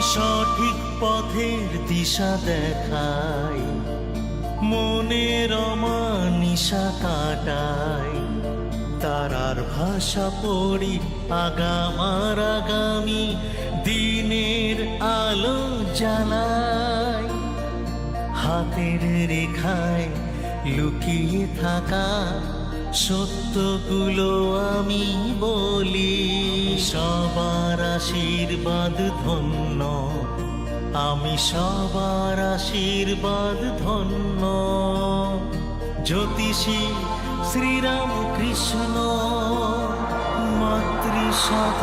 সঠিক পথের দিশা দেখায়, মনের অমানিশা কাটায়, তারার ভাষা পড়ি আগামার আগামী দিনের আলো জ্বালায়। হাতের রেখায় লুকিয়ে থাকা সত্যগুলো আমি বলি, সবার আশীর্বাদ ধন্য, আমি সবার আশীর্বাদ ধন্য। জ্যোতিষী শ্রীরাম কৃষ্ণ মাতৃসাধ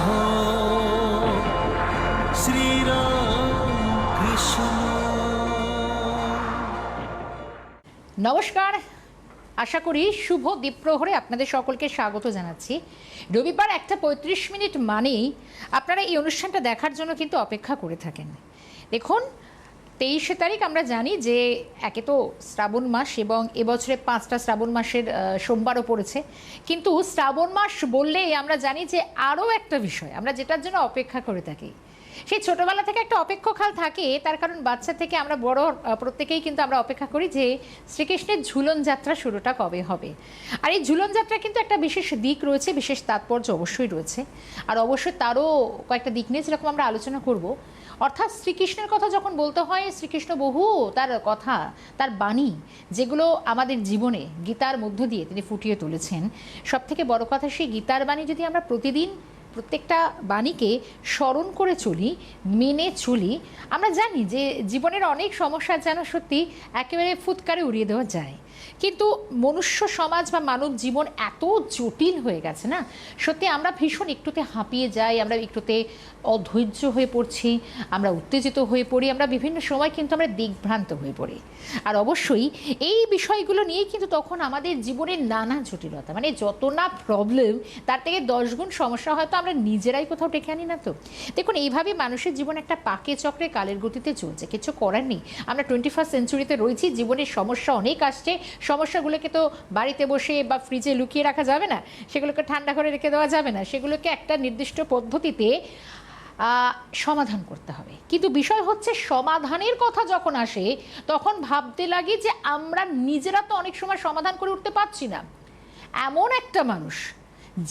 শ্রীরাম কৃষ্ণ। নমস্কার, আশা করি শুভ দ্বীপ্রহরে আপনাদের সকলকে স্বাগত জানাচ্ছি। রবিবার 1:35 মানেই আপনারা এই অনুষ্ঠানটা দেখার জন্য কিন্তু অপেক্ষা করে থাকেন। দেখুন, 23 তারিখ আমরা জানি যে একে তো শ্রাবণ মাস এবং এবছরে 5টা শ্রাবণ মাসের সোমবারও পড়েছে, কিন্তু শ্রাবণ মাস বললেই আমরা জানি যে আরও একটা বিষয় আমরা যেটার জন্য অপেক্ষা করে থাকি, সেই ছোটবেলা থেকে একটা অপেক্ষাকাল থাকে। তার কারণ বাচ্চা থেকে আমরা বড় প্রত্যেকেই কিন্তু আমরা অপেক্ষা করি যে শ্রীকৃষ্ণের ঝুলন যাত্রা শুরুটা কবে হবে। আর এই ঝুলন যাত্রা কিন্তু একটা বিশেষ দিক রয়েছে, বিশেষ তাৎপর্য অবশ্যই রয়েছে। আর অবশ্যই তারও কয়েকটা দিক নিয়ে যেরকম আমরা আলোচনা করব। অর্থাৎ শ্রীকৃষ্ণের কথা যখন বলতে হয়, শ্রীকৃষ্ণ বহু তার কথা, তার বাণী, যেগুলো আমাদের জীবনে গীতার মধ্য দিয়ে তিনি ফুটিয়ে তুলেছেন। সব থেকে বড় কথা, সেই গীতার বাণী যদি আমরা প্রতিদিন প্রত্যেকটা বাণীকে স্মরণ করে চলি, মেনে চলি, আমরা জানি যে জীবনের অনেক সমস্যা যেন সত্যি একেবারে ফুৎকারে উড়িয়ে দেওয়া যায়। কিন্তু মনুষ্য সমাজ বা মানব জীবন এত জটিল হয়ে গেছে না, সত্যি আমরা ভীষণ একটুতে হাঁপিয়ে যাই, আমরা একটুতে অধৈর্য হয়ে পড়ছি, আমরা উত্তেজিত হয়ে পড়ি, আমরা বিভিন্ন সময় কিন্তু আমরা দিগ্ভ্রান্ত হয়ে পড়ি। আর অবশ্যই এই বিষয়গুলো নিয়েই কিন্তু তখন আমাদের জীবনের নানা জটিলতা, মানে যত না প্রবলেম, তার থেকে 10 গুণ সমস্যা হয়তো আমরা নিজেরাই কোথাও ডেকে আনি না। তো দেখুন, এইভাবে মানুষের জীবন একটা পাকে চক্রে কালের গতিতে চলছে, কিছু করার নেই। আমরা 21st সেঞ্চুরিতে রয়েছি, জীবনের সমস্যা অনেক আসছে। সমস্যাগুলোকে তো বাড়িতে বসে বা ফ্রিজে লুকিয়ে রাখা যাবে না, সেগুলোকে ঠান্ডা করে রেখে দেওয়া যাবে না, সেগুলোকে একটা নির্দিষ্ট পদ্ধতিতে সমাধান করতে হবে। কিন্তু বিষয় হচ্ছে, সমাধানের কথা যখন আসে তখন ভাবতে লাগে যে আমরা নিজেরা তো অনেক সময় সমাধান করে উঠতে পারছি না। এমন একটা মানুষ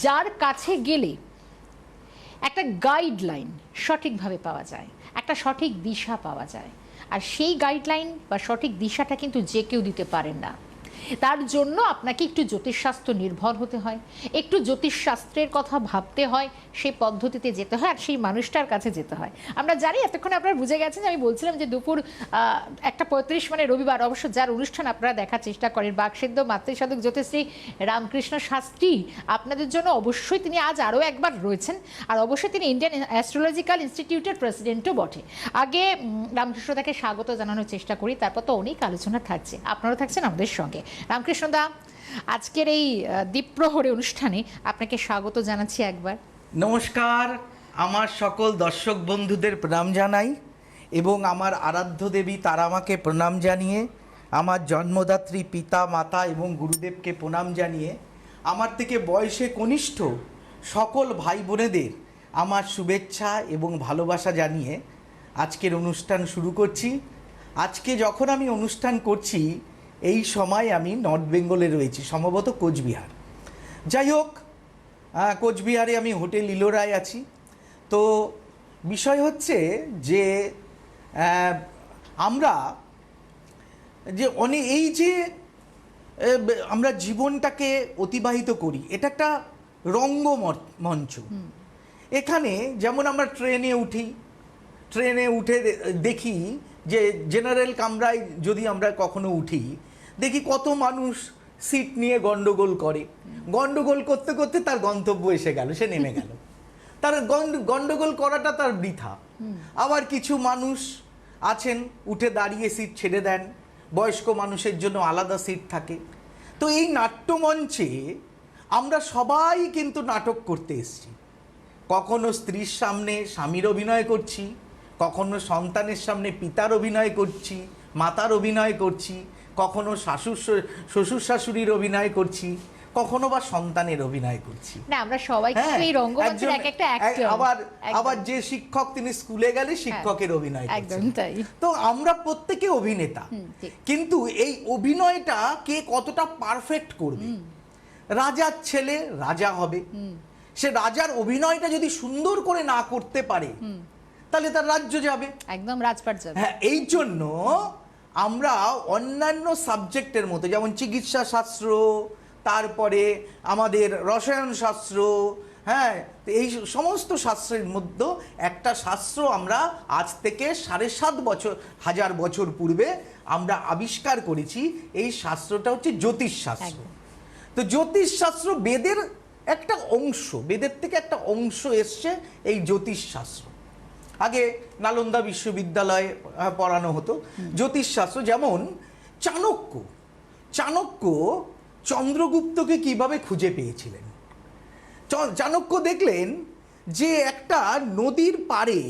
যার কাছে গেলে একটা গাইডলাইন সঠিকভাবে পাওয়া যায়, একটা সঠিক দিশা পাওয়া যায়। আর সেই গাইডলাইন বা সঠিক দিশাটা কিন্তু যে কেউ দিতে পারেন না। তার জন্য আপনাকে একটু জ্যোতিষশাস্ত্র নির্ভর হতে হয়, একটু জ্যোতিষশাস্ত্রের কথা ভাবতে হয়, সেই পদ্ধতিতে যেতে হয়, আর সেই মানুষটার কাছে যেতে হয়। আমরা জানি, এতক্ষণে আপনারা বুঝে গেছেন যে আমি বলছিলাম যে দুপুর 1:35 মানে রবিবার, অবশ্য যার অনুষ্ঠান আপনারা দেখার চেষ্টা করেন, বাকসিদ্ধ মাতৃসাধক জ্যোতিশ্রী রামকৃষ্ণ শাস্ত্রী, আপনাদের জন্য অবশ্যই তিনি আজ আরও একবার রয়েছেন। আর অবশ্যই তিনি ইন্ডিয়ান অ্যাস্ট্রোলজিক্যাল ইনস্টিটিউটের প্রেসিডেন্টও বটে। আগে রামকৃষ্ণদাকে স্বাগত জানানোর চেষ্টা করি, তারপর তো অনেক আলোচনা থাকছে, আপনারাও থাকছেন আমাদের সঙ্গে। রামকৃষ্ণদা, আজকের এই দ্বীপ্রহরে অনুষ্ঠানে আপনাকে স্বাগত জানাচ্ছি একবার। নমস্কার, আমার সকল দর্শক বন্ধুদের প্রণাম জানাই এবং আমার আরাধ্য দেবী তারামাকে প্রণাম জানিয়ে, আমার জন্মদাত্রী পিতা মাতা এবং গুরুদেবকে প্রণাম জানিয়ে, আমার থেকে বয়সে কনিষ্ঠ সকল ভাই বোনেদের আমার শুভেচ্ছা এবং ভালোবাসা জানিয়ে আজকের অনুষ্ঠান শুরু করছি। আজকে যখন আমি অনুষ্ঠান করছি, এই সময় আমি নর্থ বেঙ্গলে রয়েছি, সম্ভবত কোচবিহার। যাই হোক, কোচবিহারে আমি হোটেল ইলোরায় আছি। তো বিষয় হচ্ছে যে আমরা যে এই যে আমরা জীবনটাকে অতিবাহিত করি, এটা একটা রঙ্গমঞ্চ। এখানে যেমন আমরা ট্রেনে উঠে দেখি যে জেনারেল কামরায় যদি আমরা কখনো উঠি, দেখি কত মানুষ সিট নিয়ে গন্ডগোল করে, গন্ডগোল করতে করতে তার গন্তব্য এসে গেল, সে নেমে গেল, তার গন্ডগোল করাটা তার বৃথা। আবার কিছু মানুষ আছেন উঠে দাঁড়িয়ে সিট ছেড়ে দেন, বয়স্ক মানুষের জন্য আলাদা সিট থাকে। তো এই নাট্যমঞ্চে আমরা সবাই কিন্তু নাটক করতে এসেছি। কখনো স্ত্রীর সামনে স্বামীর অভিনয় করছি, কখনো সন্তানের সামনে পিতার অভিনয় করছি, মাতার অভিনয় করছি, কখনো শ্বশুর শাশুড়ির অভিনয় করছি, কখনো বা সন্তানের অভিনয় করছি। না আমরা সবাই কিন্তু এই রঙ্গমঞ্চের এক একটা অ্যাক্টর। আবার যে শিক্ষক তিনি স্কুলে গেলে শিক্ষকের অভিনয় একদম করছেন। তাই। তো আমরা প্রত্যেকে অভিনেতা, কিন্তু এই অভিনয়টা কে কতটা পারফেক্ট করবে। রাজার ছেলে রাজা হবে, সে রাজার অভিনয়টা যদি সুন্দর করে না করতে পারে তাহলে তার রাজ্য যাবে, একদম রাজপাট যাবে। হ্যাঁ, এই জন্য আমরা অন্যান্য সাবজেক্টের মতো যেমন চিকিৎসা শাস্ত্র, তারপরে আমাদের রসায়ন শাস্ত্র, হ্যাঁ, এই সমস্ত শাস্ত্রের মধ্যে একটা শাস্ত্র আমরা আজ থেকে 7,500 বছর পূর্বে আমরা আবিষ্কার করেছি। এই শাস্ত্রটা হচ্ছে জ্যোতিষ শাস্ত্র। তো জ্যোতিষ শাস্ত্র বেদের একটা অংশ, বেদের থেকে একটা অংশ এসছে এই জ্যোতিষ শাস্ত্র। আগে নালন্দা বিশ্ববিদ্যালয়ে পড়ানো হতো জ্যোতিষশাস্ত্র। যেমন চাণক্য চন্দ্রগুপ্তকে কিভাবে খুঁজে পেয়েছিলেন। চাণক্য দেখলেন যে একটা নদীর পাড়ে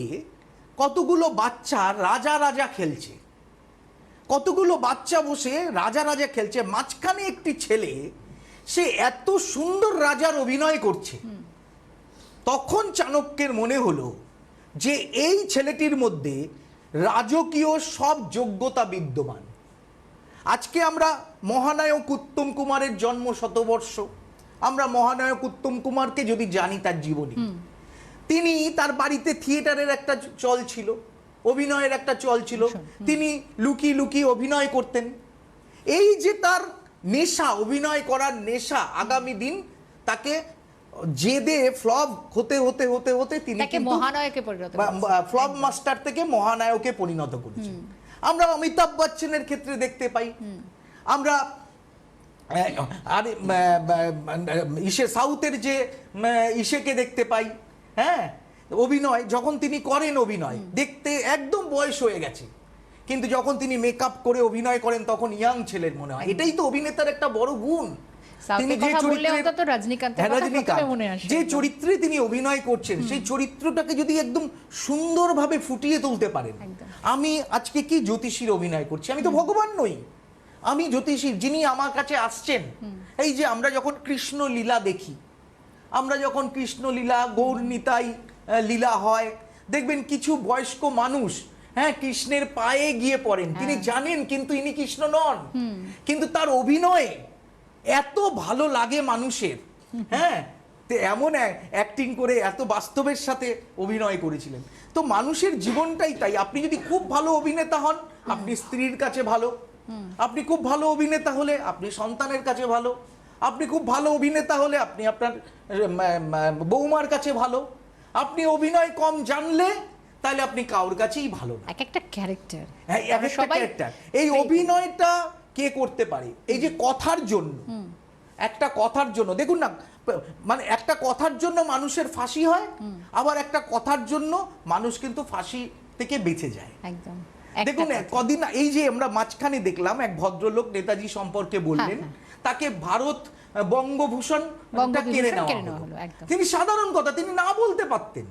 কতগুলো বাচ্চা রাজা খেলছে, কতগুলো বাচ্চা বসে রাজা খেলছে, মাঝখানে একটি ছেলে সে এত সুন্দর রাজার অভিনয় করছে। তখন চাণক্যের মনে হলো যে এই ছেলেটির মধ্যে রাজকীয় সব যোগ্যতা বিদ্যমান। আজকে আমরা মহানায়ক উত্তম কুমারের জন্ম শতবর্ষ, আমরা মহানায়ক উত্তম কুমারকে যদি জানি তার জীবনী, তিনি তার বাড়িতে থিয়েটারের একটা চল ছিল, অভিনয়ের একটা চল ছিল, তিনি লুকিয়ে অভিনয় করতেন। এই যে তার নেশা, অভিনয় করার নেশা, আগামী দিন তাকে জেদে ফ্লপ হতে তিনি কিন্তু মহানায়কে পরিণত, ফ্লপ মাস্টার থেকে মহানায়কে পরিণত করেছেন। আমরা অমিতাভ বচ্চনের ক্ষেত্রে দেখতে পাই, আমরা সাউথের যে ইসেকে দেখতে পাই, হ্যাঁ, অভিনয় যখন তিনি করেন অভিনয় দেখতে একদম বয়স হয়ে গেছে, কিন্তু যখন তিনি মেকআপ করে অভিনয় করেন তখন ইয়াং ছেলের মনে হয়। এটাই তো অভিনেতার একটা বড় গুণ। তিনি যে চরিত্রে তিনি অভিনয় করছেন সেই চরিত্রটাকে যদি একদম সুন্দরভাবে ফুটিয়ে তুলতে পারেন। আমি আজকে কি জ্যোতিষীর অভিনয় করছি, আমি তো ভগবান নই, আমি জ্যোতিষী যিনি আমার কাছে আসছেন। এই যে আমরা যখন কৃষ্ণ লীলা দেখি, আমরা যখন কৃষ্ণ লীলা, গৌর নিতাই লীলা হয়, দেখবেন কিছু বয়স্ক মানুষ, হ্যাঁ, কৃষ্ণের পায়ে গিয়ে পড়েন, তিনি জানেন কিন্তু ইনি কৃষ্ণ নন, কিন্তু তার অভিনয়ে এত ভালো লাগে মানুষের, হ্যাঁ, এমন অ্যাক্টিং করে এত বাস্তবের সাথে অভিনয় করেছিলেন। তো মানুষের জীবনটাই তাই। আপনি যদি খুব ভালো অভিনেতা হন আপনি স্ত্রীর কাছে ভালো, আপনি খুব ভালো অভিনেতা হলে আপনি সন্তানের কাছে ভালো, আপনি খুব ভালো অভিনেতা হলে আপনি আপনার বৌমার কাছে ভালো, আপনি অভিনয় কম জানলে তাহলে আপনি কারোর কাছেই ভালো না। এক একটা ক্যারেক্টার, হ্যাঁ, এক একটা ক্যারেক্টার। এই অভিনয়টা কে করতে পারে? এই যে কথার জন্য, একটা কথার জন্য দেখুন না, মানে একটা কথার জন্য মানুষের ফাঁসি হয়, আবার একটা কথার জন্য মানুষ কিন্তু ফাঁসি থেকে বেঁচে যায়। একদম দেখুন কদিন এই যে আমরা মাঝখানে দেখলাম এক ভদ্রলোক নেতাজি সম্পর্কে বললেন, তাকে ভারত বঙ্গভূষণ কেড়ে নেওয়া হলো। তিনি সাধারণ কথা তিনি না বলতে পারতেন,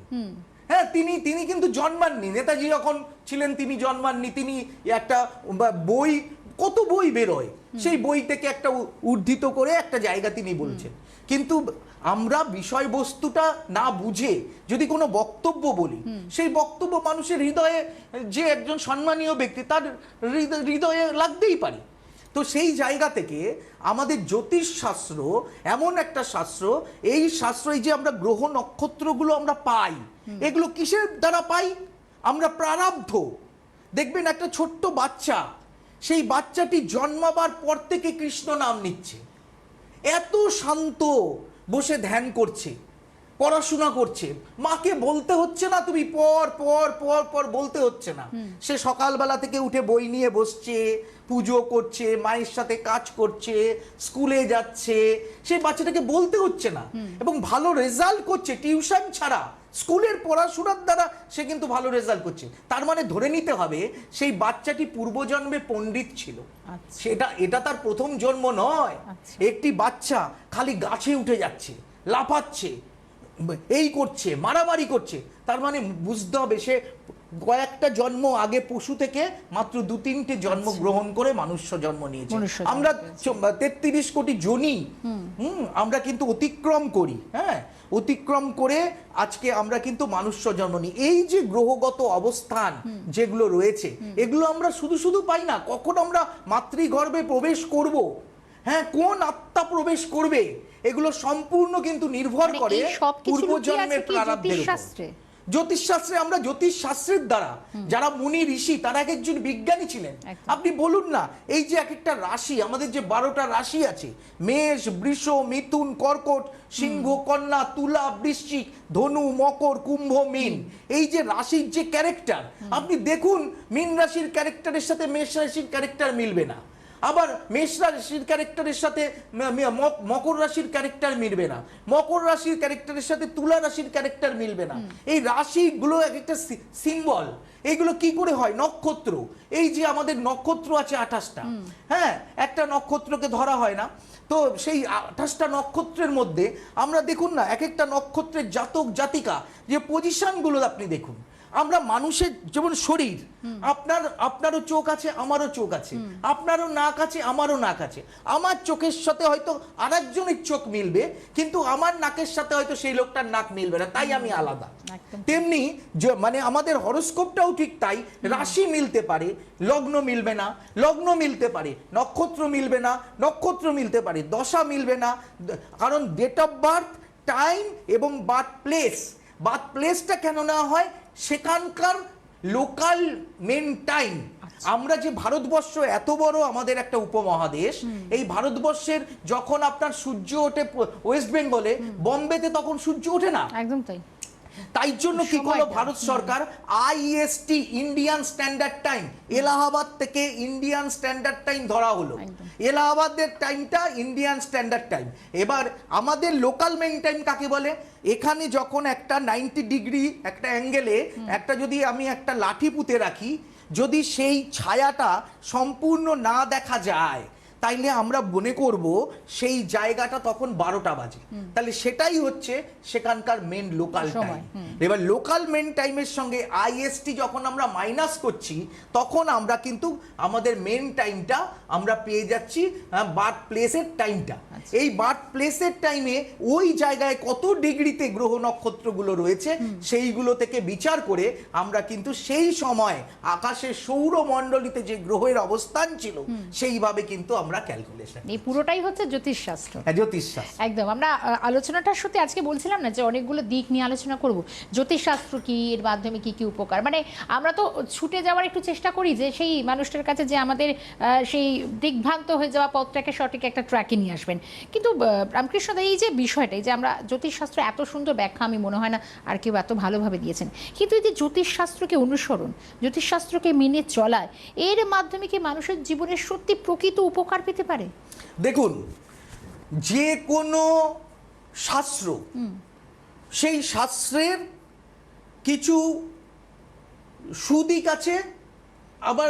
হ্যাঁ, তিনি কিন্তু জন্মাননি, নেতাজি যখন ছিলেন তিনি জন্মাননি। তিনি একটা বই, কত বই বেরোয়, সেই বই থেকে একটা উদ্ধৃত করে একটা জায়গা তিনি বলছেন। কিন্তু আমরা বিষয়বস্তুটা না বুঝে যদি কোনো বক্তব্য বলি, সেই বক্তব্য মানুষের হৃদয়ে, যে একজন সম্মানীয় ব্যক্তি তার হৃদয়ে লাগতেই পারে। তো সেই জায়গা থেকে আমাদের জ্যোতিষ শাস্ত্র এমন একটা শাস্ত্র, এই শাস্ত্র, এই যে আমরা গ্রহ নক্ষত্রগুলো আমরা পাই, এগুলো কিসের দ্বারা পাই? আমরা প্রারব্ধ। দেখবেন একটা ছোট্ট বাচ্চা, সেই বাচ্চাটি জন্মাবার পর থেকে কৃষ্ণ নাম নিচ্ছে, এত শান্ত, বসে ধ্যান করছে, পড়াশোনা করছে, মাকে বলতে হচ্ছে না তুমি পর পর পর পর বলতে হচ্ছে না। সে সকালবেলা থেকে উঠে বই নিয়ে বসছে, পুজো করছে, মায়ের সাথে কাজ করছে, স্কুলে যাচ্ছে, সেই বাচ্চাটাকে বলতে হচ্ছে না, এবং ভালো রেজাল্ট করছে টিউশন ছাড়া। স্কুলের পড়াশোনার দ্বারা সে কিন্তু ভালো রেজাল্ট করছে। তার মানে ধরে নিতে হবে সেই বাচ্চাটি পূর্বজন্মে পণ্ডিত ছিল। এটা তার প্রথম জন্ম নয়। একটি বাচ্চা খালি গাছে উঠে যাচ্ছে, লাফাচ্ছে, এই করছে, মারামারি করছে, তার মানে বুঝতে হবে সে কয়েকটা জন্ম আগে পশু থেকে মাত্র 2-3টে জন্ম গ্রহণ করে মনুষ্য জন্ম নিয়েছে। মনুষ্য জন্ম আমরা নিয়েছে। 33 কোটি জনি আমরা কিন্তু অতিক্রম করি, হ্যাঁ, অতিক্রম করে আজকে আমরা কিন্তু মনুষ্য জন্ম নিই। এই যে গ্রহগত অবস্থান যেগুলো রয়েছে এগুলো আমরা শুধু শুধু পাই না। কখন আমরা মাতৃগর্ভে প্রবেশ করব, হ্যাঁ, কোন আত্মা প্রবেশ করবে, এগুলো সম্পূর্ণ কিন্তু নির্ভর মানে করে এই সবকিছু লুকিয়ে পূর্বজন্মের আছে কি প্রারব্ধের উপর। জ্যোতিষশাস্ত্রে? জ্যোতিষশাস্ত্রে আমরা জ্যোতিষশাস্ত্রের দ্বারা যারা মুনি ঋষি তারা এক একজন বিজ্ঞানী ছিলেন। একদম। আপনি বলুন না, এই যে এক একটা রাশি, আমাদের যে 12টা রাশি আছে, মেষ, বৃষ, মিথুন, কর্কট, সিংহ, কন্যা, তুলা, বৃশ্চিক, ধনু, মকর, কুম্ভ, মীন, এই যে রাশির যে ক্যারেক্টার, আপনি দেখুন মীন রাশির ক্যারেক্টারের সাথে মেষ রাশির ক্যারেক্টার মিলবে না, আবার মেষ রাশির ক্যারেক্টারের সাথে মকর রাশির ক্যারেক্টার মিলবে না, মকর রাশির ক্যারেক্টারের সাথে তুলা রাশির ক্যারেক্টার মিলবে না। এই রাশিগুলো এক একটা সিম্বল। এইগুলো কি করে হয়? নক্ষত্র, এই যে আমাদের নক্ষত্র আছে 28টা, হ্যাঁ, একটা নক্ষত্রকে ধরা হয় না, তো সেই 28টা নক্ষত্রের মধ্যে আমরা দেখুন না, এক একটা নক্ষত্রের জাতক জাতিকা যে পজিশনগুলো আপনি দেখুন। আমরা মানুষের যেমন শরীর, আপনারও চোখ আছে, আমারও চোখ আছে, আপনারও নাক আছে, আমারও নাক আছে, আমার চোখের সাথে হয়তো আরেকজনের চোখ মিলবে, কিন্তু আমার নাকের সাথে হয়তো সেই লোকটার নাক মিলবে না, তাই আমি আলাদা। তেমনি মানে আমাদের হরোস্কোপটাও ঠিক তাই, রাশি মিলতে পারে, লগ্ন মিলবে না, লগ্ন মিলতে পারে, নক্ষত্র মিলবে না, নক্ষত্র মিলতে পারে, দশা মিলবে না, কারণ ডেট অফ বার্থ, টাইম এবং বার্থ প্লেসটা কেন না হয় সেখানকার লোকাল মেন টাইম। আমরা যে ভারতবর্ষ এত বড় আমাদের একটা উপমহাদেশ, এই ভারতবর্ষের যখন আপনার সূর্য ওঠে ওয়েস্ট বেঙ্গলে, বোম্বেতে তখন সূর্য ওঠে না, একদম তাই। তাই জন্য কি করলো ভারত সরকার, IST Indian standard time, Allahabad থেকে ইন্ডিয়ান স্ট্যান্ডার্ড টাইম ধরা হলো, এলাহাবাদের টাইমটা ইন্ডিয়ান স্ট্যান্ডার্ড টাইম। এবার আমাদের লোকাল মেইন টাইম কাকে বলে? এখানে যখন একটা 90 ডিগ্রি একটা অ্যাঙ্গেলে একটা যদি আমি একটা লাঠি পুঁতে রাখি, যদি সেই ছায়াটা সম্পূর্ণ না দেখা যায়, তাইলে আমরা মনে করব সেই জায়গাটা তখন 12টা বাজে, তাহলে সেটাই হচ্ছে সেখানকার মেন লোকাল টাইম। এবার লোকাল মেন টাইমের সঙ্গে IST যখন আমরা মাইনাস করছি, তখন আমরা কিন্তু আমাদের মেন টাইমটা আমরা পেয়ে যাচ্ছি বার্থ প্লেসের টাইমটা। এই বার্থ প্লেসের টাইমে ওই জায়গায় কত ডিগ্রিতে গ্রহ নক্ষত্রগুলো রয়েছে সেইগুলো থেকে বিচার করে আমরা কিন্তু সেই সময় আকাশের সৌরমণ্ডলীতে যে গ্রহের অবস্থান ছিল সেইভাবে কিন্তু আমরা ক্যালকুলেশন। এই পুরোটাই হচ্ছে জ্যোতিষশাস্ত্র। জ্যোতিষশাস্ত্র একদম। আমরা আলোচনাটার সাথে আজকে বলছিলাম না যে অনেকগুলো দিক নিয়ে আলোচনা করব, জ্যোতিষশাস্ত্র কি, এর মাধ্যমে কি কি উপকার, মানে আমরা তো ছুটে যাওয়ার একটু চেষ্টা করি যে সেই মানুষটার কাছে যে আমাদের সেই দিকভ্রান্ত হয়ে যাওয়া পথটাকে সঠিক একটা ট্র্যাকে নিয়ে আসবেন। কিন্তু রামকৃষ্ণ দা, এই যে বিষয়টা, এই যে আমরা জ্যোতিষশাস্ত্র এত সুন্দর ব্যাখ্যা আমি মনে হয় না আর কেউ এত ভালোভাবে দিয়েছেন, কিন্তু এই যে জ্যোতিষশাস্ত্রকে অনুসরণ, জ্যোতিষশাস্ত্রকে মেনে চলায়, এর মাধ্যমে কি মানুষের জীবনের সত্যি প্রকৃত উপকার পেতে পারে? দেখুন, যে কোনো শাস্ত্র, সেই শাস্ত্রের কিছু সুদিক আছে, আবার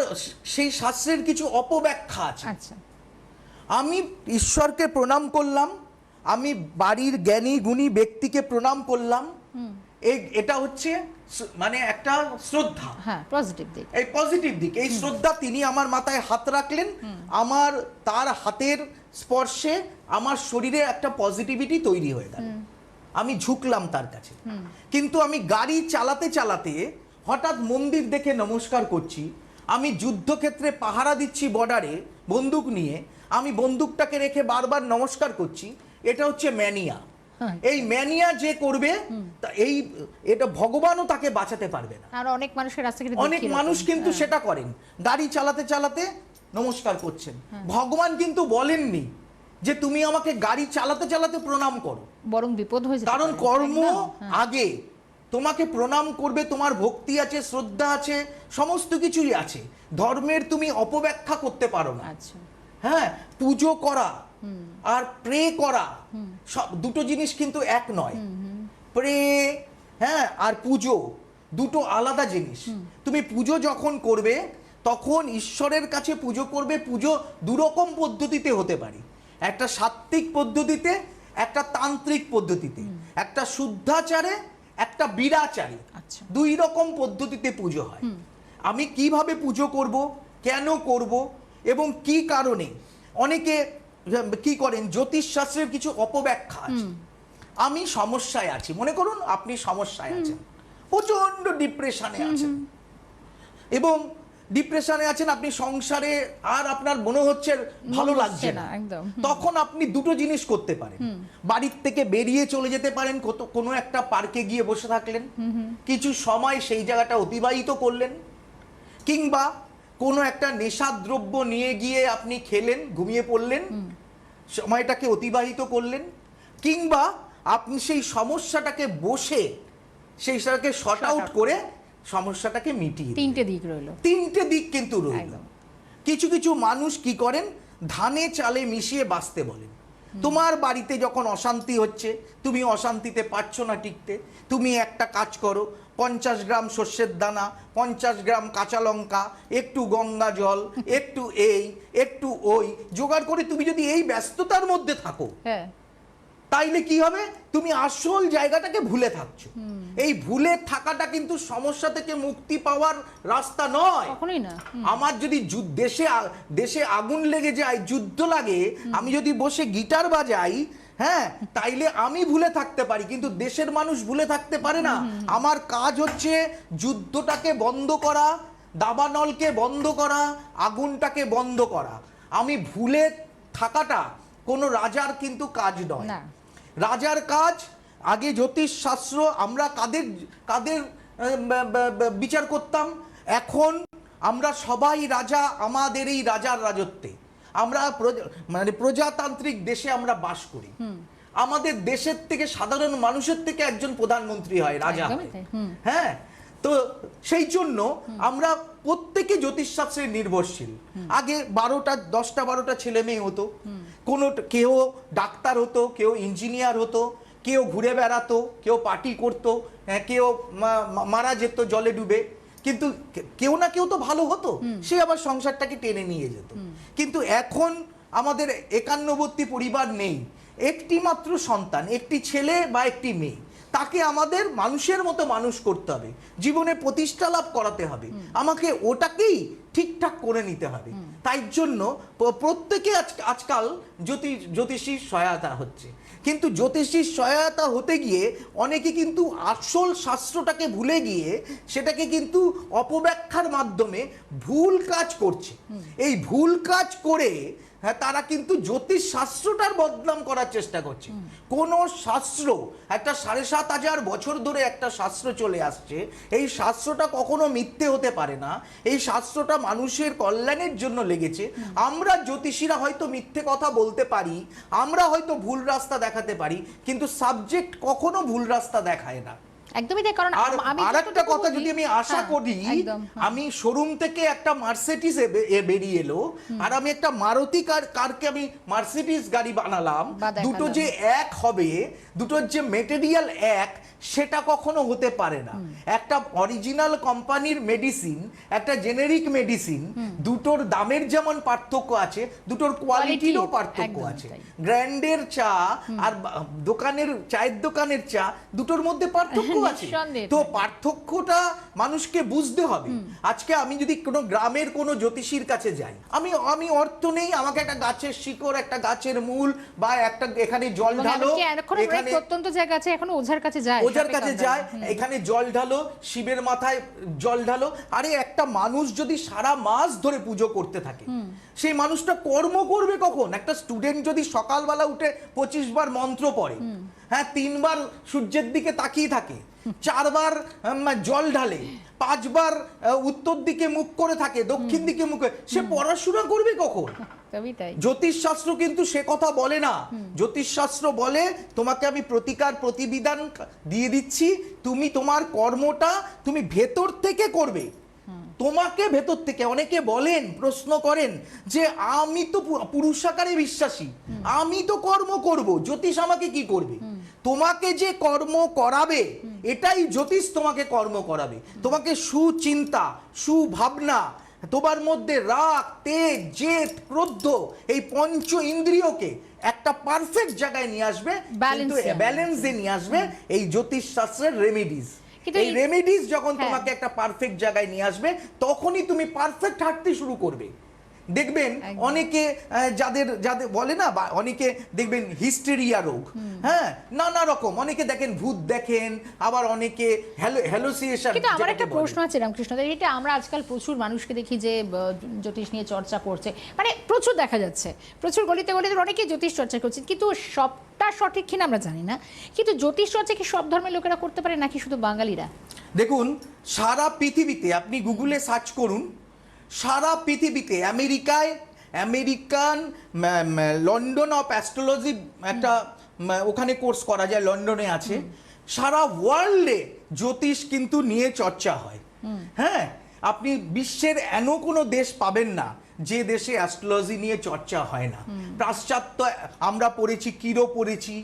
সেই শাস্ত্রের কিছু অপব্যাখ্যা আছে। আচ্ছা, আমি ঈশ্বরকে প্রণাম করলাম, আমি বাড়ির জ্ঞানী গুণী ব্যক্তিকে প্রণাম করলাম, এটা হচ্ছে মানে একটা শ্রদ্ধা, হ্যাঁ, পজিটিভ দিক। এই পজিটিভ দিক, এই শ্রদ্ধা। তিনি আমার মাথায় হাত রাখলেন, আমার তার হাতের স্পর্শে আমার শরীরে একটা পজিটিভিটি তৈরি হয়ে গেল, আমি ঝুঁকলাম তার কাছে। কিন্তু আমি গাড়ি চালাতে চালাতে হঠাৎ মন্দির দেখে নমস্কার করছি, আমি যুদ্ধক্ষেত্রে পাহারা দিচ্ছি বর্ডারে বন্দুক নিয়ে, আমি বন্দুকটাকে রেখে বারবার নমস্কার করছি, এটা হচ্ছে ম্যানিয়া। এই ম্যানিয়া যে করবে, এটা ভগবানও তাকে বাঁচাতে পারবে না। আর অনেক মানুষের রাস্তা থেকে অনেক মানুষ কিন্তু সেটা করেন, গাড়ি চালাতে চালাতে নমস্কার করছেন, ভগবান কিন্তু বলেননি যে তুমি আমাকে গাড়ি চালাতে চালাতে প্রণাম করো, বরং বিপদ হয়ে যায়। কারণ কর্ম আগে তোমাকে প্রণাম করবে, তোমার ভক্তি আছে, শ্রদ্ধা আছে, সমস্ত কিছুই আছে, ধর্মের তুমি অপব্যাখ্যা করতে পারো না। হ্যাঁ, পুজো করা আর প্রে করা সব দুটো জিনিস কিন্তু এক নয়। প্রে, হ্যাঁ, আর পুজো দুটো আলাদা জিনিস। তুমি পুজো যখন করবে তখন ঈশ্বরের কাছে পুজো করবে, পুজো দুরকম পদ্ধতিতে হতে পারে, একটা সাত্ত্বিক পদ্ধতিতে, একটা তান্ত্রিক পদ্ধতিতে, একটা শুদ্ধাচারে, একটা বিরাচারী। আচ্ছা। 2 রকম পদ্ধতিতে পুজো হয়। আমি কিভাবে পুজো করব, কেন করব এবং কি কারণে, অনেকে কি করেন জ্যোতিষশাস্ত্রের কিছু অপব্যাখ্যা আছে। আমি সমস্যায় আছি, মনে করুন আপনি সমস্যায় আছেন, প্রচন্ড ডিপ্রেশনে আছেন এবং ডিপ্রেশনে আছেন, আপনি সংসারে আর আপনার মনে হচ্ছে ভালো লাগছে না, একদম। তখন আপনি দুটো জিনিস করতে পারেন। বাড়ির থেকে বেরিয়ে চলে যেতে পারেন, কোনো একটা পার্কে গিয়ে বসে থাকলেন, কিছু সময় সেই জায়গাটা অতিবাহিত করলেন, কিংবা কোনো একটা নেশাদ্রব্য নিয়ে গিয়ে আপনি খেলেন, ঘুমিয়ে পড়লেন, সময়টাকে অতিবাহিত করলেন, কিংবা আপনি সেই সমস্যাটাকে বসে সেইটাকে শর্ট আউট করে সমস্যাটাকে মিটিয়ে দিলেন। 3টে দিক রইল। 3টে দিক কিন্তু রইল। একদম। কিছু কিছু মানুষ কি করেন, ধানে চালে মিশিয়ে বাঁচতে বলেন। তোমার বাড়িতে যখন অশান্তি হচ্ছে, তুমি অশান্তিতে পারছো না টিকতে, তুমি একটা কাজ করো, 50 গ্রাম সর্ষের দানা, 50 গ্রাম কাঁচা লঙ্কা, একটু গঙ্গা জল, একটু এই একটু ওই জোগাড় করে তুমি যদি এই ব্যস্ততার মধ্যে থাকো, হ্যাঁ, তাইলে কি হবে, তুমি আসল জায়গাটাকে ভুলে থাকছো। এই ভুলে থাকাটা কিন্তু সমস্যা থেকে মুক্তি পাওয়ার রাস্তা নয়, কখনোই না। আমার যদি দেশে আগুন লেগে যায়, যুদ্ধ লাগে, আমি যদি বসে গিটার বাজাই, হ্যাঁ, তাইলে আমি ভুলে থাকতে পারি, কিন্তু দেশের মানুষ ভুলে থাকতে পারে না। আমার কাজ হচ্ছে যুদ্ধটাকে বন্ধ করা, দাবানলকে বন্ধ করা, আগুনটাকে বন্ধ করা। আমি ভুলে থাকাটা কোনো রাজার কিন্তু কাজ নয়। না। রাজার কাজ, আগে জ্যোতিষ শাস্ত্র আমরা কাদের বিচার করতাম, এখন আমরা সবাই রাজা, আমাদের এই রাজার রাজত্বে আমরা মানে প্রজাতান্ত্রিক দেশে আমরা বাস করি। আমাদের দেশের থেকে, সাধারণ মানুষের থেকে একজন প্রধানমন্ত্রী হয়, রাজা হয়। হ্যাঁ, তো সেই জন্য আমরা প্রত্যেকে জ্যোতিষশাস্ত্রে নির্ভরশীল। আগে 10টা 12টা ছেলে মেয়ে হতো, কেউ ডাক্তার হতো, কেউ ইঞ্জিনিয়ার হতো, কেউ ঘুরে বেড়াতো, কেউ পার্টি করতো, কেউ মারা যেত জলে ডুবে, কিন্তু কেউ না কেউ তো ভালো হতো, সে আবার সংসারটাকে টেনে নিয়ে যেত। কিন্তু এখন আমাদের 51টি পরিবার নেই, একটি মাত্র সন্তান, একটি ছেলে বা একটি মেয়ে, তাকে আমাদের মানুষের মতো মানুষ করতে হবে, জীবনে প্রতিষ্ঠা লাভ করাতে হবে, আমাকে ওটাকেই ঠিকঠাক করে নিতে হবে। তাই জন্য প্রত্যেকে আজকাল জ্যোতিষীর সহায়তা হচ্ছে, কিন্তু জ্যোতিষীর সহায়তা হতে গিয়ে অনেকে কিন্তু আসল শাস্ত্রটাকে ভুলে গিয়ে সেটাকে কিন্তু অপব্যাখ্যার মাধ্যমে ভুল কাজ করছে। এই ভুল কাজ করে হ্যাঁ, তারা কিন্তু জ্যোতিষ শাস্ত্রটার বদনাম করার চেষ্টা করছে। কোন শাস্ত্র, একটা 7500 বছর ধরে একটা শাস্ত্র চলে আসছে, এই শাস্ত্রটা কখনো মিথ্যে হতে পারে না, এই শাস্ত্রটা মানুষের কল্যাণের জন্য লেগেছে। আমরা জ্যোতিষীরা হয়তো মিথ্যে কথা বলতে পারি, আমরা হয়তো ভুল রাস্তা দেখাতে পারি, কিন্তু সাবজেক্ট কখনো ভুল রাস্তা দেখায় না। একদমই তাই। কারণ আমি আরেকটা কথা যদি আমি আশা করি, আমি শোরুম থেকে একটা মার্সিডিজ বেরিয়ে এলো, আর আমি একটা মারুতি কারকে আমি মার্সিডিজ গাড়ি বানালাম, দুটো যে এক হবে, দুটোর যে মেটেরিয়াল এক, সেটা কখনো হতে পারে না। একটা অরিজিনাল কোম্পানির মেডিসিন, একটা জেনেরিক মেডিসিন, দুটোর দামের যেমন পার্থক্য আছে, দুটোর কোয়ালিটিরও পার্থক্য আছে। গ্র্যান্ডের চা আর চায়ের দোকানের চা, দুটোর মধ্যে পার্থক্য আছে। তো পার্থক্যটা মানুষকে বুঝতে হবে। আজকে আমি যদি কোনো গ্রামের কোনো জ্যোতিষীর কাছে যাই, আমি অর্থ নেই, আমাকে একটা গাছের শিকড়, একটা গাছের মূল, বা একটা এখানে জল ঢালো, এখানে অত্যন্ত জায়গা আছে, এখনো ওঝার কাছে যায়, ওঝার কাছে যায়, এখানে জল ঢালো, শিবের মাথায় জল ঢালো। আরে একটা মানুষ যদি সারা মাস ধরে পুজো করতে থাকে, সেই মানুষটা কর্ম করবে কখন? একটা স্টুডেন্ট যদি সকালবেলা উঠে 25 বার মন্ত্র পড়ে, হ্যাঁ, 3 বার সূর্যের দিকে তাকিয়ে থাকে, 4 বার জল ঢালে, 5 বার উত্তর দিকে মুখ করে থাকে, দক্ষিণ দিকে মুখে, সে পড়াশোনা করবে কখন? জ্যোতিষ শাস্ত্র কিন্তু সে কথা বলে না। জ্যোতিষ শাস্ত্র বলে, তোমাকে আমি প্রতিবিধান দিয়ে দিচ্ছি, তুমি তোমার কর্মটা তুমি ভেতর থেকে করবে, তোমাকে ভেতর থেকে। অনেকে বলেন, প্রশ্ন করেন যে আমি তো পুরুষাকারে বিশ্বাসী, আমি তো কর্ম করব, জ্যোতিষ আমাকে কি করবে? তোমাকে যে কর্ম করাবে, এটাই জ্যোতিষ তোমাকে কর্ম করাবে। তোমাকে সুচিন্তা, সুভাবনা, তোমার মধ্যে রাগ, তেজ, জেদ, ক্রোধ, এই পঞ্চ ইন্দ্রিয়কে একটা পারফেক্ট জায়গায় নিয়ে আসবে, কিন্তু ব্যালেন্সে নিয়ে আসবে এই জ্যোতিষ শাস্ত্রের রেমেডিজ। এই রেমেডিজ যখন তোমাকে একটা পারফেক্ট জায়গায় নিয়ে আসবে, তখনই তুমি পারফেক্ট হাঁটতে শুরু করবে। দেখবেন অনেকে যাদের যাদের বলে না, বা অনেকে দেখবেন হিস্টেরিয়া রোগ, হ্যাঁ, নানা রকম, অনেকে দেখেন ভূত দেখেন, আবার অনেকে হ্যালোসিয়েশন। কিন্তু আমার একটা প্রশ্ন আছে রামকৃষ্ণ দা, এটা আমরা আজকাল প্রচুর মানুষকে দেখি যে জ্যোতিষ নিয়ে চর্চা করছে, মানে প্রচুর দেখা যাচ্ছে, প্রচুর গলিতে গলিতে অনেকে জ্যোতিষ চর্চা করছেন, কিন্তু সবটা সঠিক কিনা আমরা জানি না। কিন্তু জ্যোতিষ চর্চা কি সব ধর্মের লোকেরা করতে পারে নাকি শুধু বাঙালিরা? দেখুন, সারা পৃথিবীতে আপনি গুগলে সার্চ করুন, সারা পৃথিবীতে আমেরিকান লন্ডন অফ অ্যাস্ট্রোলজি একটা ওখানে কোর্স করা যায়, লন্ডনে আছে। সারা ওয়ার্ল্ডে জ্যোতিষ কিন্তু নিয়ে চর্চা হয়। হ্যাঁ, আপনি বিশ্বের এমন কোনো দেশ পাবেন না যে দেশে অ্যাস্ট্রোলজি নিয়ে চর্চা হয় না। পাশ্চাত্য আমরা পড়েছি, কিরো পড়েছি,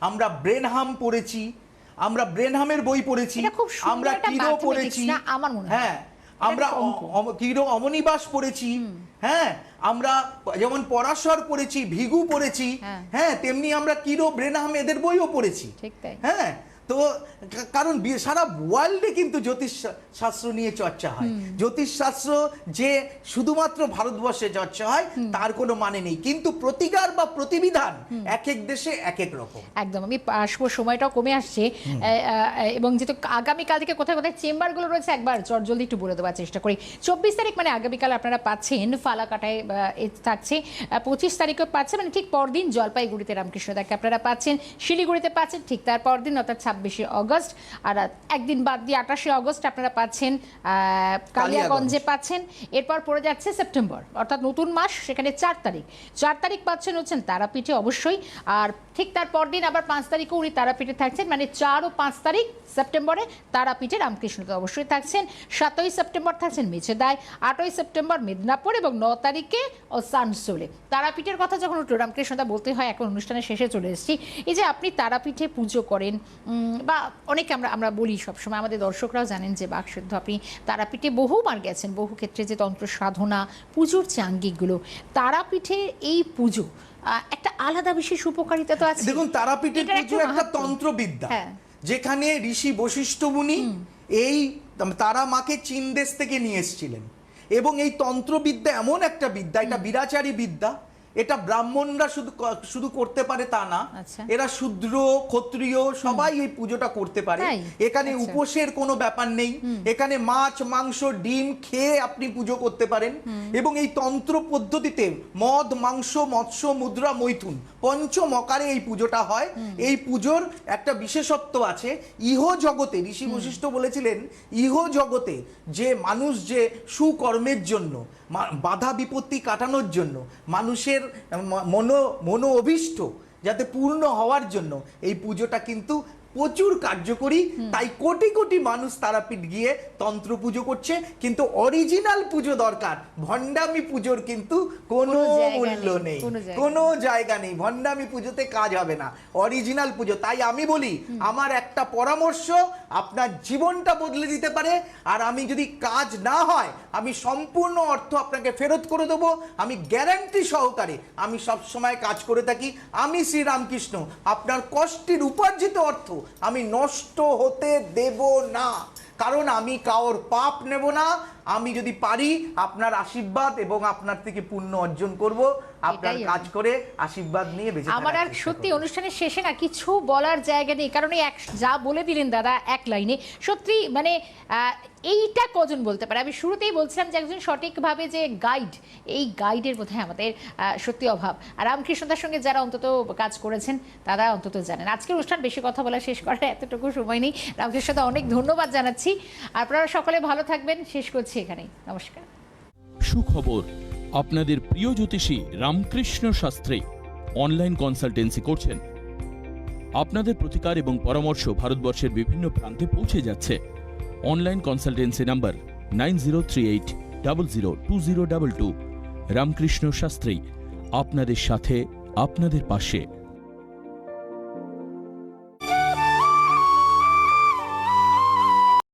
আমরা ব্রেনহাম পড়েছি, আমরা ব্রেনহামের বই পড়েছি, আমরা কিরো পড়েছি, হ্যাঁ, আমরা কিরো অমনিবাস পড়েছি, হ্যাঁ, আমরা যেমন পরাশর পড়েছি, ভিগু পড়েছি, হ্যাঁ, তেমনি আমরা কিরো, ব্রেনহাম এদের বইও পড়েছি। হ্যাঁ, তো কারণ সারা ওয়ার্ল্ডে কিন্তু জ্যোতিষ শাস্ত্র নিয়ে চর্চা হয়। জ্যোতিষ শাস্ত্র যে শুধুমাত্র ভারতবর্ষে চর্চা হয় তার কোনো মানে নেই, কিন্তু প্রতিকার বা প্রতিবিধান এক এক দেশে এক এক রকম। একদম, আমি আসবো, সময়টাও কমে আসছে, এবং যেহেতু আগামীকাল থেকে কোথায় কোথায় চেম্বারগুলো রয়েছে একবার জলদি একটু বলে দেওয়ার চেষ্টা করি। 24 তারিখ মানে আগামীকাল আপনারা পাচ্ছেন ফালাকাটায় থাকছে, 25 তারিখও পাচ্ছেন, মানে ঠিক পরদিন জলপাইগুড়িতে রামকৃষ্ণ দাকে আপনারা পাচ্ছেন, শিলিগুড়িতে পাচ্ছেন ঠিক তার পরদিন অর্থাৎ 26শে অগস্ট, আর একদিন বাদ দিয়ে 28শে অগস্ট আপনারা পাচ্ছেন কালিয়াগঞ্জে পাচ্ছেন। এরপর পড়ে যাচ্ছে সেপ্টেম্বর, অর্থাৎ নতুন মাস, সেখানে 4 তারিখ পাচ্ছেন হচ্ছেন তারাপীঠে অবশ্যই, আর ঠিক তার পরদিন আবার 5 তারিখও উনি তারাপীঠে থাকছেন, মানে 4 ও 5 তারিখ সেপ্টেম্বরে তারাপীঠে রামকৃষ্ণকে অবশ্যই থাকছেন। 7ই সেপ্টেম্বর থাকছেন মেছেদায়, 8ই সেপ্টেম্বর মেদিনীপুর এবং 9 তারিখে আসানসোলে। তারাপীঠের কথা যখন উঠল রামকৃষ্ণদা বলতে হয়, এখন অনুষ্ঠানের শেষে চলে এসেছি, এই যে আপনি তারাপীঠে পুজো করেন, বা অনেকে আমরা বলি সবসময়, আমাদের দর্শকরাও জানেন যে বাকসুদ্ধ আপনি তারাপীঠে বহুবার গেছেন, বহু ক্ষেত্রে যে তন্ত্র সাধনা, পুজোর যে আঙ্গিকগুলো, তারাপীঠের এই পুজো একটা আলাদা বিশেষ উপকারিতা তো আছে। দেখুন, তারাপীঠের পুজো একটা তন্ত্রবিদ্যা, যেখানে ঋষি বশিষ্ঠ মুনি এই তারা মাকে চীন দেশ থেকে নিয়ে এসেছিলেন, এবং এই তন্ত্রবিদ্যা এমন একটা বিদ্যা, এটা বিরাচারী বিদ্যা, এটা ব্রাহ্মণরা শুধু করতে পারে তা না, এরা শূদ্র, ক্ষত্রিয় সবাই এই পুজোটা করতে পারে। এখানে উপোসের কোনো ব্যাপার নেই, এখানে মাছ, মাংস, ডিম খেয়ে আপনি পুজো করতে পারেন। এবং এই তন্ত্র পদ্ধতিতে মদ, মাংস, মৎস্য, মুদ্রা, মৈথুন পঞ্চমকারে এই পুজোটা হয়। এই পুজোর একটা বিশেষত্ব আছে, ইহ জগতে ঋষি বশিষ্ঠ বলেছিলেন, ইহ জগতে যে মানুষ যে সুকর্মের জন্য, বাধা বিপত্তি কাটানোর জন্য, মানুষের মনো অভিষ্ট যাতে পূর্ণ হওয়ার জন্য এই পুজোটা কিন্তু প্রচুর কার্যকরী। তাই কোটি কোটি মানুষ তারাপীঠ গিয়ে তন্ত্র পুজো করছে, কিন্তু অরিজিনাল পুজো দরকার। ভণ্ডামি পুজোর কিন্তু কোনো মূল্য নেই, কোনো জায়গা নেই, ভণ্ডামি পুজোতে কাজ হবে না, অরিজিনাল পুজো। তাই আমি বলি, আমার একটা পরামর্শ আপনার জীবনটা বদলে দিতে পারে, আর আমি যদি কাজ না হয় আমি সম্পূর্ণ অর্থ আপনাকে ফেরত করে দেবো, আমি গ্যারান্টি সহকারে আমি সব সময় কাজ করে থাকি। আমি শ্রী রামকৃষ্ণ আপনার কষ্টের উপার্জিত অর্থ আমি নষ্ট হতে দেব না, কারণ আমি কারোর পাপ নেব না। আমি যদি পারি আপনার আশীর্বাদ এবং আপনার থেকে পুণ্য অর্জন করব, আপনার কাজ করে আশীর্বাদ নিয়ে বেঁচে থাকার। আমার আর সত্যি অনুষ্ঠানের শেষে না কিছু বলার জায়গা নেই, কারণ এই যা বলে দিলেন দাদা এক লাইনে, সত্যি মানে এইটা কজন বলতে পারে। আমি শুরুতেই বলছিলাম যে একজন সঠিকভাবে যে গাইড, এই গাইডের বোধহয় আমাদের সত্যি অভাব। আর রামকৃষ্ণদার সঙ্গে যারা অন্তত কাজ করেছেন তারা অন্তত জানেন। আজকের অনুষ্ঠান বেশি কথা বলা শেষ করার এতটুকু সময় নেই। রামকৃষ্ণদা অনেক ধন্যবাদ জানাচ্ছি, আপনারা সকলে ভালো থাকবেন। শেষ করছি এখানেই, নমস্কার। সুখবর, আপনাদের প্রিয় জ্যোতিষী রামকৃষ্ণ শাস্ত্রী অনলাইন কনসালটেন্সি করছেন। আপনাদের প্রতিকার এবং পরামর্শ ভারতবর্ষের বিভিন্ন প্রান্তে পৌঁছে যাচ্ছে। Online consultancy number 9038002022। Ramakrishna Shastri, আপনাদের সাথে, আপনাদের পাশে।